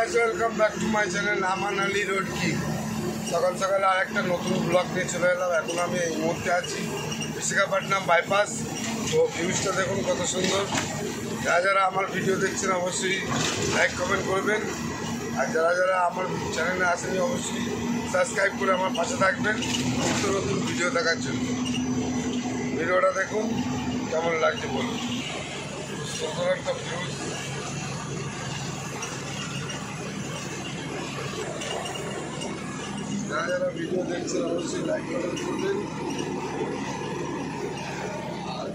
Guys, welcome back to my channel Aman Ali road কি। সকাল সকালে আর একটা নতুন ব্লগ নিয়ে চলে এলাম। এখন আমি এই মুহূর্তে আছি বিশাখাপট্টনম বাইপাস। তো ভিউজটা দেখুন কত সুন্দর। যারা যারা আমার ভিডিও দেখছেন অবশ্যই লাইক কমেন্ট করবেন, আর যারা যারা আমার চ্যানেলে আসেনি অবশ্যই সাবস্ক্রাইব করে আমার পাশে থাকবেন নতুন নতুন ভিডিও দেখার জন্য। ভিডিওটা দেখুন কেমন লাগছে বলুন। সুন্দর একটা ভিউজ। যারা যারা ভিডিও দেখছেন অবশ্যই লাইক কমেন্ট করবেন, আর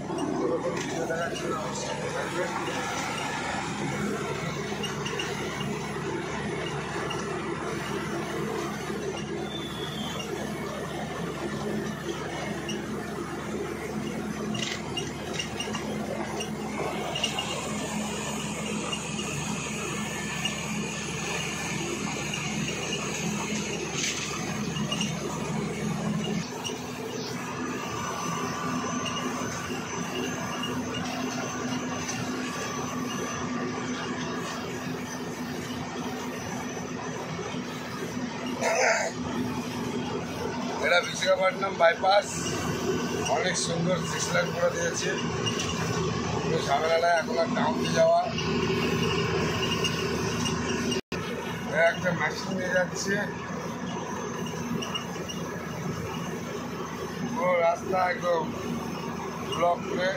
এরকম ভিডিও দেখার জন্য অবশ্যই থাকবেন। এটা বিশাখাপট্টনম বাইপাস, অনেক সুন্দর 6 লাইন করে দিয়েছে। কোনো ঝামেলা নাই এখন আর টাউনে যাওয়া। একটা মেশিন নিয়ে যাচ্ছে, পুরো রাস্তা একদম ব্লক করে।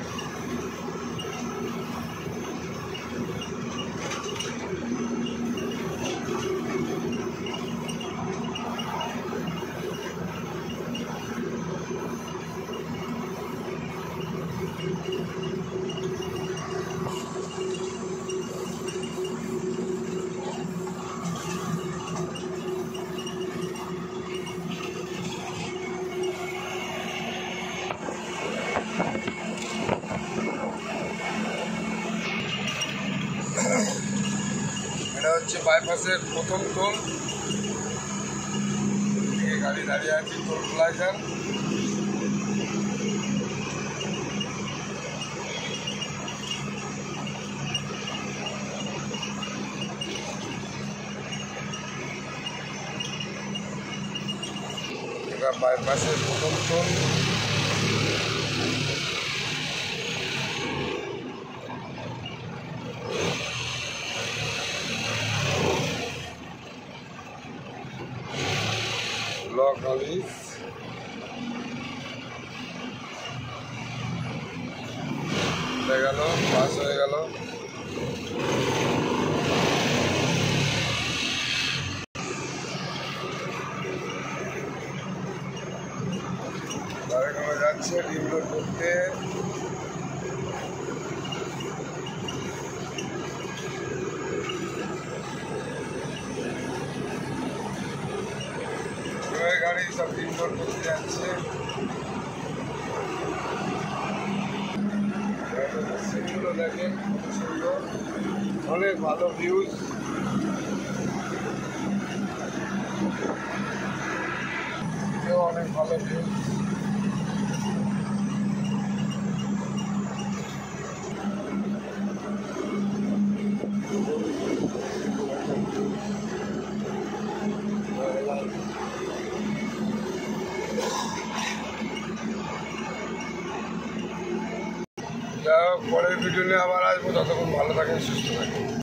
এটা হচ্ছে বাইপাসের প্রথম টোল। এদিকে গাড়ি দাঁড়িয়ে আছে টোল প্লাজার। এটা বাইপাসের প্রথম টোল। ব্লক অলিভ হয়ে গেল, পাস হয়ে গেল। গাড়িগুলো যাচ্ছে ডিম লোড করতে। গাড়ি সব ডিম লোড করতে যাচ্ছে। সিনগুলো দেখেন কত সুন্দর, অনেক ভালো ভিউজ। অনেক ভালো ভিউজ। পরের ভিডিও নিয়ে আবার আসবো। ততক্ষণ ভালো থাকেন, সুস্থ থাকেন।